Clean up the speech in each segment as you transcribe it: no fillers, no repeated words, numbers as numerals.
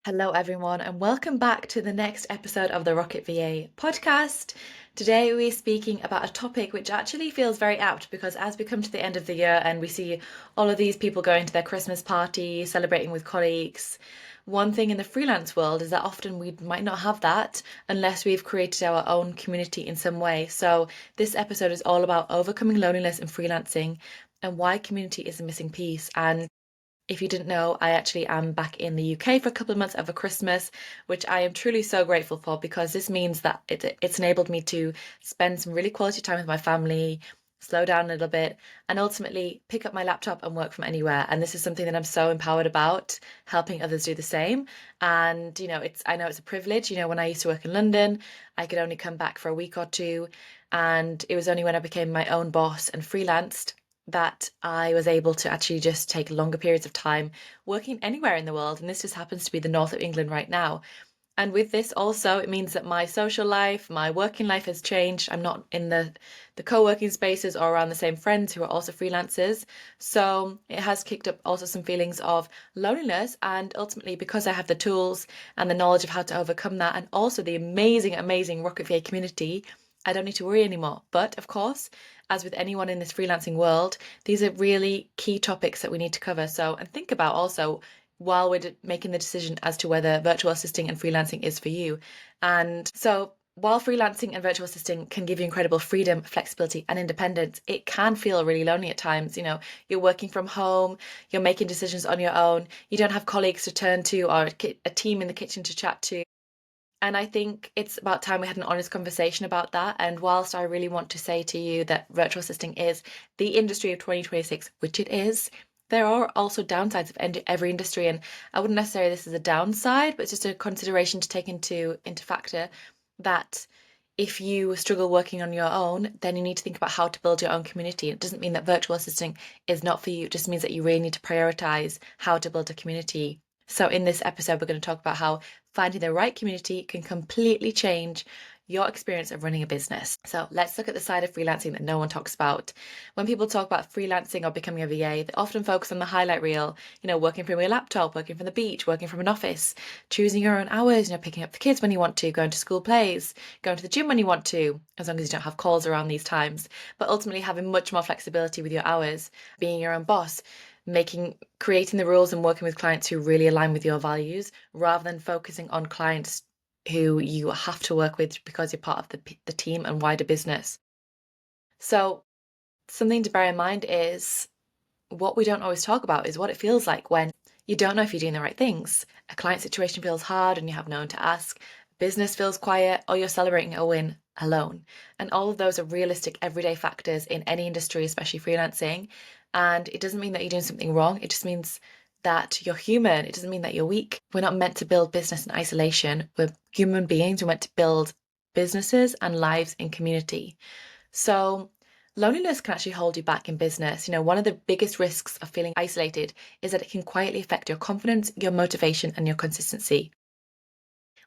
Hello, everyone, and welcome back to the next episode of the Rocket VA podcast. Today, we're speaking about a topic which actually feels very apt because as we come to the end of the year and we see all of these people going to their Christmas party, celebrating with colleagues, one thing in the freelance world is that often we might not have that unless we've created our own community in some way. So, this episode is all about overcoming loneliness in freelancing and why community is a missing piece. And if you didn't know, I actually am back in the UK for a couple of months over Christmas, which I am truly so grateful for because this means that it's enabled me to spend some really quality time with my family, slow down a little bit, and ultimately pick up my laptop and work from anywhere. And this is something that I'm so empowered about, helping others do the same. And I know it's a privilege. When I used to work in London, I could only come back for a week or two, and it was only when I became my own boss and freelanced that I was able to actually just take longer periods of time working anywhere in the world. And this just happens to be the north of England right now. And with this also, it means that my social life, my working life has changed. I'm not in the co-working spaces or around the same friends who are also freelancers. So it has kicked up also some feelings of loneliness. And ultimately, because I have the tools and the knowledge of how to overcome that, and also the amazing, amazing Rocket VA community, I don't need to worry anymore. But of course, as with anyone in this freelancing world, these are really key topics that we need to cover. So, and think about also while we're making the decision as to whether virtual assisting and freelancing is for you. And so, while freelancing and virtual assisting can give you incredible freedom, flexibility, and independence, it can feel really lonely at times. You're working from home, you're making decisions on your own, you don't have colleagues to turn to or a team in the kitchen to chat to. And I think it's about time we had an honest conversation about that. And whilst I really want to say to you that virtual assisting is the industry of 2026, which it is, there are also downsides of every industry. And I wouldn't necessarily this is a downside, but it's just a consideration to take into factor that if you struggle working on your own, then you need to think about how to build your own community. It doesn't mean that virtual assisting is not for you. It just means that you really need to prioritize how to build a community. So, in this episode, we're going to talk about how finding the right community can completely change your experience of running a business. So, let's look at the side of freelancing that no one talks about. When people talk about freelancing or becoming a VA, they often focus on the highlight reel, working from your laptop, working from the beach, working from an office, choosing your own hours, picking up the kids when you want to, going to school plays, going to the gym when you want to, as long as you don't have calls around these times, but ultimately having much more flexibility with your hours, being your own boss, creating the rules and working with clients who really align with your values rather than focusing on clients who you have to work with because you're part of the team and wider business. So something to bear in mind is what we don't always talk about is what it feels like when you don't know if you're doing the right things. A client situation feels hard and you have no one to ask. Business feels quiet or you're celebrating a win alone. And all of those are realistic everyday factors in any industry, especially freelancing. And it doesn't mean that you're doing something wrong. It just means that you're human. It doesn't mean that you're weak. We're not meant to build business in isolation. We're human beings. We're meant to build businesses and lives in community. So loneliness can actually hold you back in business. One of the biggest risks of feeling isolated is that it can quietly affect your confidence, your motivation, and your consistency.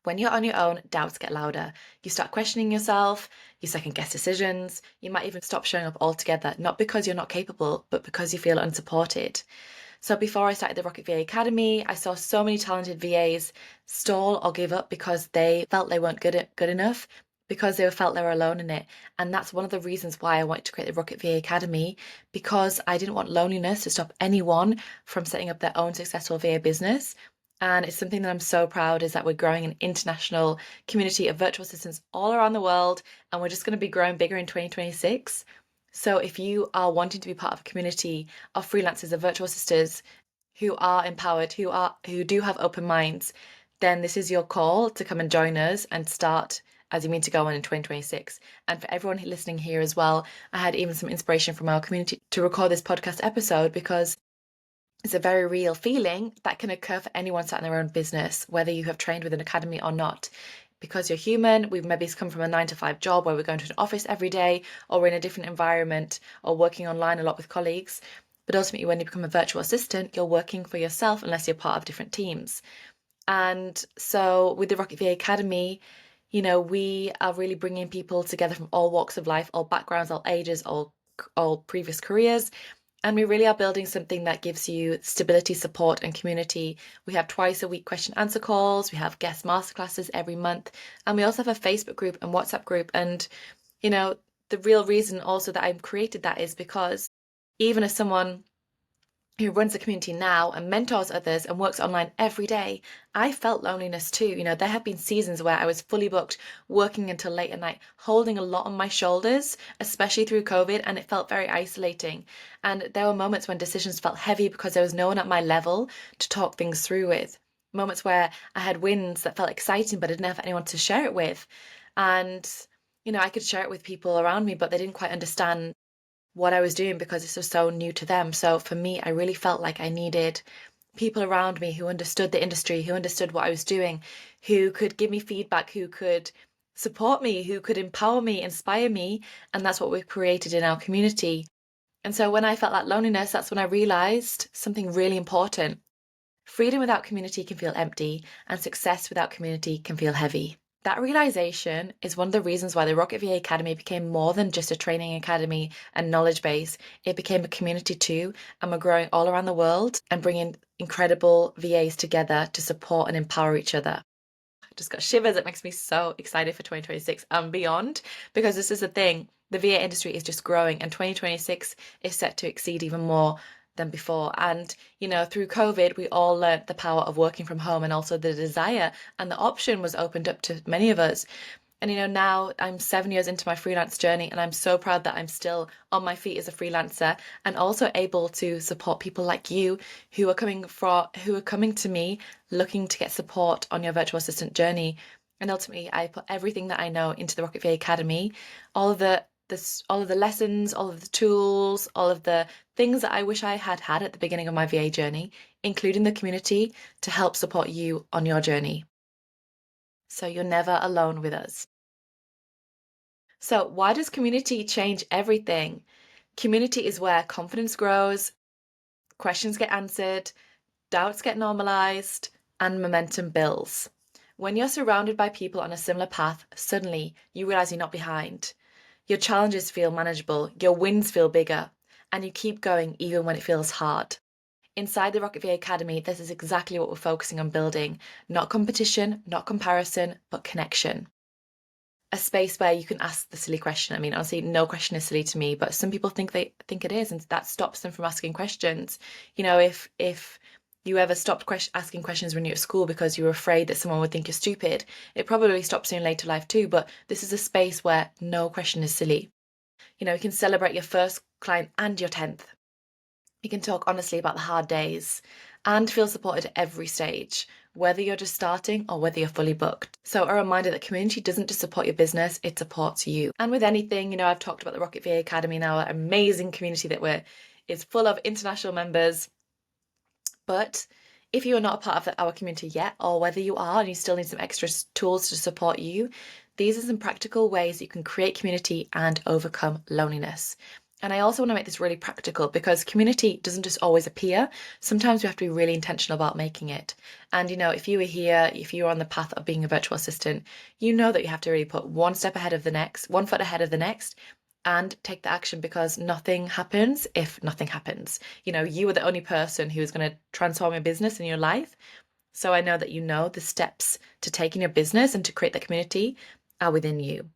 When you're on your own, doubts get louder. You start questioning yourself, you second guess decisions, you might even stop showing up altogether, not because you're not capable, but because you feel unsupported. So before I started the Rocket VA Academy, I saw so many talented VAs stall or give up because they felt they weren't good enough, because they felt they were alone in it. And that's one of the reasons why I wanted to create the Rocket VA Academy, because I didn't want loneliness to stop anyone from setting up their own successful VA business. And it's something that I'm so proud is that we're growing an international community of virtual assistants all around the world, and we're just going to be growing bigger in 2026. So if you are wanting to be part of a community of freelancers, of virtual assistants who are empowered, who do have open minds, then this is your call to come and join us and start as you mean to go on in 2026. And for everyone listening here as well, I had even some inspiration from our community to record this podcast episode because it's a very real feeling that can occur for anyone starting their own business, whether you have trained with an academy or not. Because you're human, we've maybe come from a 9 to 5 job where we're going to an office every day, or we're in a different environment, or working online a lot with colleagues. But ultimately, when you become a virtual assistant, you're working for yourself unless you're part of different teams. And so with the Rocket VA Academy, we are really bringing people together from all walks of life, all backgrounds, all ages, all previous careers, And we really are building something that gives you stability, support, and community. We have twice a week question answer calls, we have guest masterclasses every month, and we also have a Facebook group and WhatsApp group. And, the real reason also that I've created that is because even as someone who runs a community now and mentors others and works online every day, I felt loneliness too. There have been seasons where I was fully booked, working until late at night, holding a lot on my shoulders, especially through COVID, and it felt very isolating. And there were moments when decisions felt heavy because there was no one at my level to talk things through with. Moments where I had wins that felt exciting, but I didn't have anyone to share it with. And, I could share it with people around me, but they didn't quite understand what I was doing because this was so new to them. So for me, I really felt like I needed people around me who understood the industry, who understood what I was doing, who could give me feedback, who could support me, who could empower me, inspire me. And that's what we've created in our community. And so when I felt that loneliness, that's when I realized something really important. Freedom without community can feel empty, and success without community can feel heavy. That realization is one of the reasons why the Rocket VA Academy became more than just a training academy and knowledge base. It became a community too, and we're growing all around the world and bringing incredible VAs together to support and empower each other. I just got shivers. It makes me so excited for 2026 and beyond, because this is the thing. The VA industry is just growing, and 2026 is set to exceed even more than before. And, through COVID, we all learnt the power of working from home, and also the desire and the option was opened up to many of us. And now I'm 7 years into my freelance journey, and I'm so proud that I'm still on my feet as a freelancer and also able to support people like you who are coming to me looking to get support on your virtual assistant journey. And ultimately, I put everything that I know into the Rocket VA Academy, all of the all of the lessons, all of the tools, all of the things that I wish I had had at the beginning of my VA journey, including the community to help support you on your journey. So you're never alone with us. So, why does community change everything? Community is where confidence grows, questions get answered, doubts get normalized, and momentum builds. When you're surrounded by people on a similar path, suddenly you realize you're not behind. Your challenges feel manageable, your wins feel bigger, and you keep going even when it feels hard. Inside the Rocket VA Academy, this is exactly what we're focusing on building. Not competition, not comparison, but connection. A space where you can ask the silly question. I mean, honestly, no question is silly to me, but some people think it is, and that stops them from asking questions. If you ever stopped asking questions when you're at school because you were afraid that someone would think you're stupid, it probably stops you in later life too. But this is a space where no question is silly. You can celebrate your first client and your 10th. You can talk honestly about the hard days and feel supported at every stage, whether you're just starting or whether you're fully booked. So a reminder that community doesn't just support your business, it supports you. And with anything, I've talked about the Rocket VA Academy now, an amazing community that is full of international members. But if you are not a part of our community yet, or whether you are and you still need some extra tools to support you, these are some practical ways you can create community and overcome loneliness. And I also want to make this really practical because community doesn't just always appear. Sometimes we have to be really intentional about making it. And if you were here, if you're on the path of being a virtual assistant, you know that you have to really put one foot ahead of the next, and take the action, because nothing happens if nothing happens. You are the only person who is going to transform your business and your life. So I know that the steps to take in your business and to create the community are within you.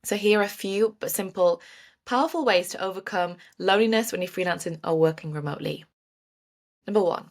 So here are a few but simple, powerful ways to overcome loneliness when you're freelancing or working remotely. Number 1,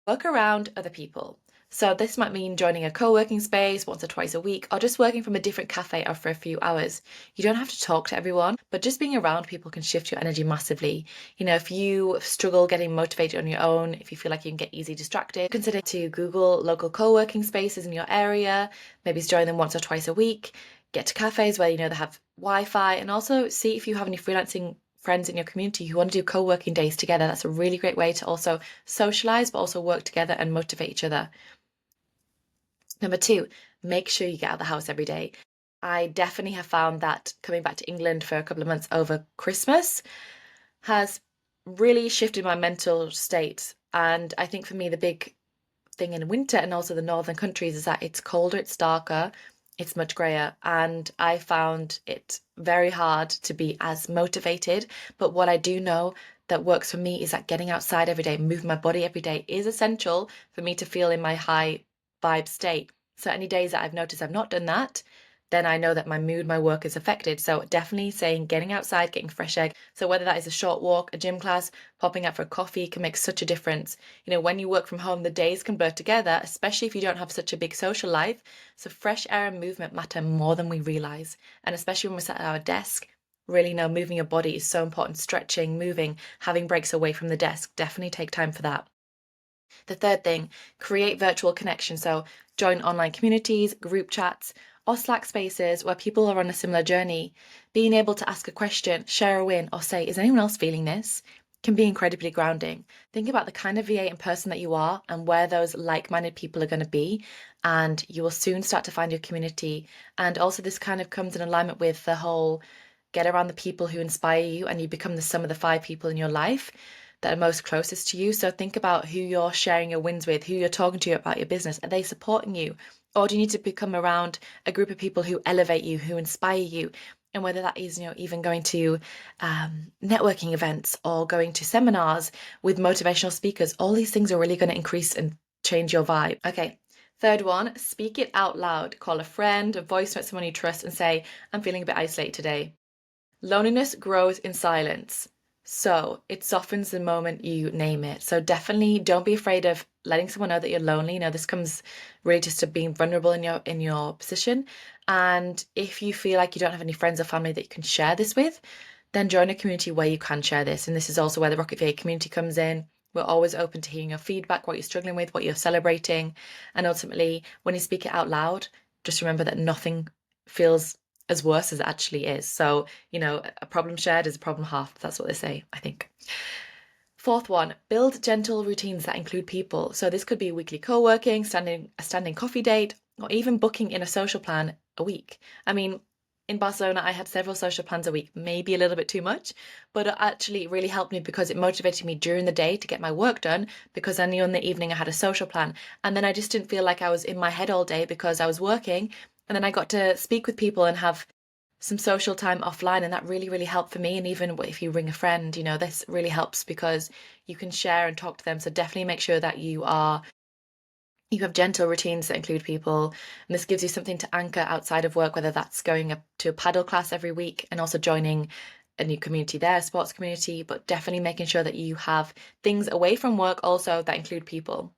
work around other people. So this might mean joining a co-working space once or twice a week, or just working from a different cafe or for a few hours. You don't have to talk to everyone, but just being around people can shift your energy massively. If you struggle getting motivated on your own, if you feel like you can get easily distracted, consider to Google local co-working spaces in your area, maybe join them once or twice a week, get to cafes where they have Wi-Fi, and also see if you have any freelancing friends in your community who want to do co-working days together. That's a really great way to also socialize, but also work together and motivate each other. Number 2, make sure you get out of the house every day. I definitely have found that coming back to England for a couple of months over Christmas has really shifted my mental state. And I think for me, the big thing in winter and also the northern countries is that it's colder, it's darker, it's much grayer, and I found it very hard to be as motivated. But what I do know that works for me is that getting outside every day, moving my body every day is essential for me to feel in my high vibe state. So any days that I've noticed I've not done that, then I know that my mood, my work is affected. So definitely saying getting outside, getting fresh air. So whether that is a short walk, a gym class, popping out for a coffee can make such a difference. When you work from home, the days can blur together, especially if you don't have such a big social life. So fresh air and movement matter more than we realize. And especially when we're sat at our desk, really know moving your body is so important. Stretching, moving, having breaks away from the desk. Definitely take time for that. The third thing, create virtual connections. So join online communities, group chats, or Slack spaces where people are on a similar journey. Being able to ask a question, share a win, or say, is anyone else feeling this? Can be incredibly grounding. Think about the kind of VA in person that you are and where those like-minded people are going to be, and you will soon start to find your community. And also this kind of comes in alignment with the whole get around the people who inspire you and you become the sum of the 5 people in your life that are most closest to you. So think about who you're sharing your wins with, who you're talking to about your business. Are they supporting you? Or do you need to become around a group of people who elevate you, who inspire you? And whether that is, even going to networking events or going to seminars with motivational speakers, all these things are really going to increase and change your vibe. Okay. Third one, speak it out loud. Call a friend, a voice note, someone you trust, and say, I'm feeling a bit isolated today. Loneliness grows in silence. So it softens the moment you name it. So definitely don't be afraid of letting someone know that you're lonely. This comes really just to being vulnerable in your position. And if you feel like you don't have any friends or family that you can share this with, then join a community where you can share this. And this is also where the Rocket VA community comes in. We're always open to hearing your feedback, what you're struggling with, what you're celebrating. And ultimately, when you speak it out loud, just remember that nothing feels as worse as it actually is. So, a problem shared is a problem halved. That's what they say, I think. Fourth one, build gentle routines that include people. So this could be weekly co-working, a standing coffee date, or even booking in a social plan a week. I mean, in Barcelona, I had several social plans a week, maybe a little bit too much, but it actually really helped me because it motivated me during the day to get my work done because I knew in the evening I had a social plan. And then I just didn't feel like I was in my head all day because I was working. And then I got to speak with people and have some social time offline, and that really, really helped for me. And even if you ring a friend, this really helps because you can share and talk to them. So definitely make sure that you have gentle routines that include people, and this gives you something to anchor outside of work, whether that's going up to a paddle class every week and also joining a new community there, sports community, but definitely making sure that you have things away from work also that include people.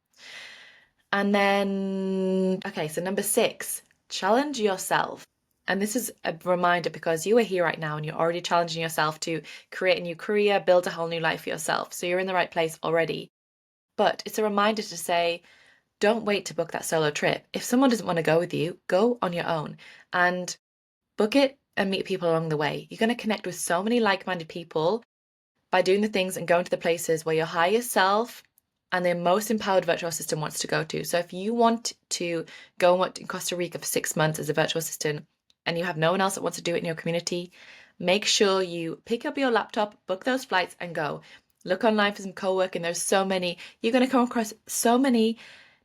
And then, okay, so number 6, challenge yourself. And this is a reminder because you are here right now and you're already challenging yourself to create a new career, build a whole new life for yourself. So you're in the right place already. But it's a reminder to say, don't wait to book that solo trip. If someone doesn't want to go with you, go on your own and book it and meet people along the way. You're going to connect with so many like-minded people by doing the things and going to the places where your highest self and the most empowered virtual assistant wants to go to. So if you want to go and work in Costa Rica for 6 months as a virtual assistant and you have no one else that wants to do it in your community, make sure you pick up your laptop, book those flights and go. Look online for some co-working. There's so many. You're going to come across so many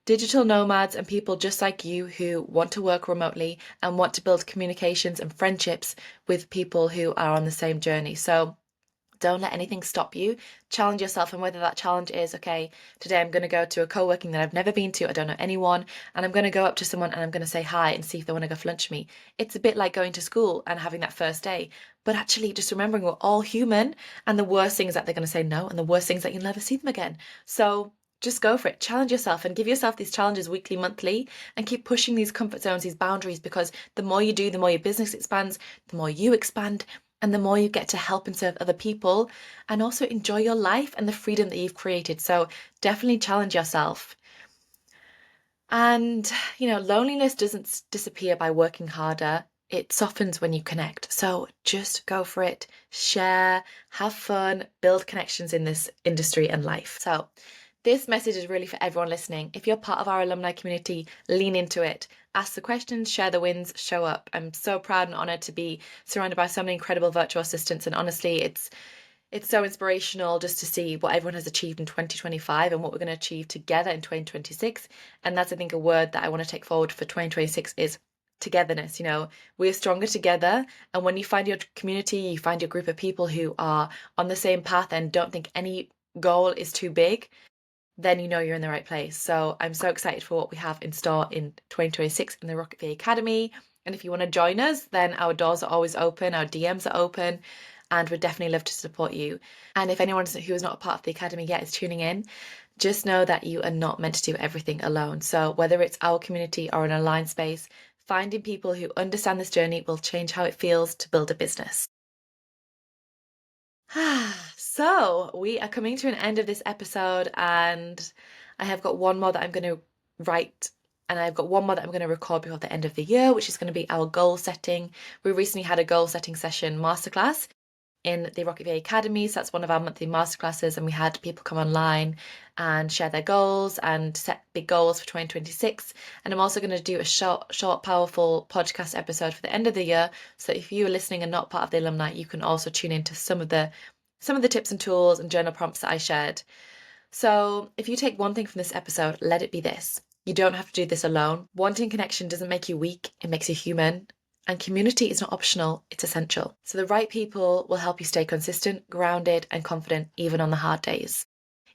digital nomads and people just like you who want to work remotely and want to build communications and friendships with people who are on the same journey. So don't let anything stop you. Challenge yourself, and whether that challenge is, okay, today I'm going to go to a co-working that I've never been to, I don't know anyone, and I'm going to go up to someone and I'm going to say hi and see if they want to go for lunch with me. It's a bit like going to school and having that first day, but actually just remembering we're all human, and the worst thing is that they're going to say no, and the worst thing is that you'll never see them again. So just go for it. Challenge yourself and give yourself these challenges weekly, monthly, and keep pushing these comfort zones, these boundaries, because the more you do, the more your business expands, the more you expand, and the more you get to help and serve other people and also enjoy your life and the freedom that you've created. So definitely challenge yourself. And, loneliness doesn't disappear by working harder. It softens when you connect. So just go for it, share, have fun, build connections in this industry and life. So this message is really for everyone listening. If you're part of our alumni community, lean into it. Ask the questions, share the wins, show up. I'm so proud and honoured to be surrounded by so many incredible virtual assistants. And honestly, it's so inspirational just to see what everyone has achieved in 2025 and what we're going to achieve together in 2026. And that's, I think, a word that I want to take forward for 2026 is togetherness. We're stronger together. And when you find your community, you find your group of people who are on the same path and don't think any goal is too big, then you're in the right place. So I'm so excited for what we have in store in 2026 in the Rocket VA Academy. And if you want to join us, then our doors are always open, our DMs are open, and we'd definitely love to support you. And if anyone who is not a part of the Academy yet is tuning in, just know that you are not meant to do everything alone. So whether it's our community or an online space, finding people who understand this journey will change how it feels to build a business. So we are coming to an end of this episode, and I have got one more that I'm going to write, and I've got one more that I'm going to record before the end of the year, which is going to be our goal setting. We recently had a goal setting session masterclass in the Rocket VA Academy. So that's one of our monthly masterclasses, and we had people come online and share their goals and set big goals for 2026. And I'm also going to do a short, powerful podcast episode for the end of the year. So if you are listening and not part of the alumni, you can also tune into some of the tips and tools and journal prompts that I shared. So if you take one thing from this episode, let it be this. You don't have to do this alone. Wanting connection doesn't make you weak, it makes you human. And community is not optional, it's essential. So the right people will help you stay consistent, grounded, and confident even on the hard days.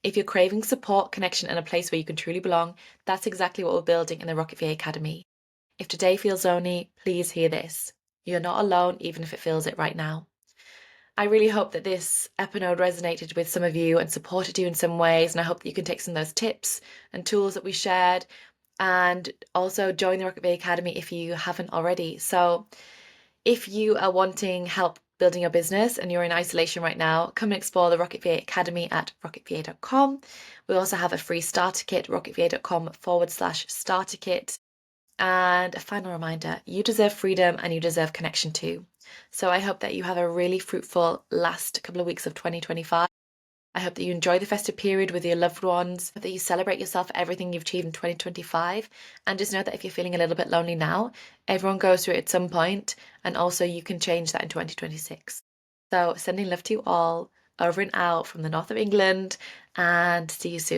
If you're craving support, connection, and a place where you can truly belong, that's exactly what we're building in the Rocket VA Academy. If today feels lonely, please hear this. You're not alone, even if it feels it right now. I really hope that this episode resonated with some of you and supported you in some ways, and I hope that you can take some of those tips and tools that we shared and also join the Rocket VA Academy if you haven't already. So if you are wanting help building your business and you're in isolation right now, come and explore the Rocket VA Academy at rocketva.com. We also have a free starter kit, rocketva.com/starter kit. And a final reminder, you deserve freedom and you deserve connection too. So I hope that you have a really fruitful last couple of weeks of 2025. I hope that you enjoy the festive period with your loved ones, that you celebrate yourself for everything you've achieved in 2025. And just know that if you're feeling a little bit lonely now, everyone goes through it at some point, and also you can change that in 2026. So sending love to you all, over and out from the north of England, and see you soon.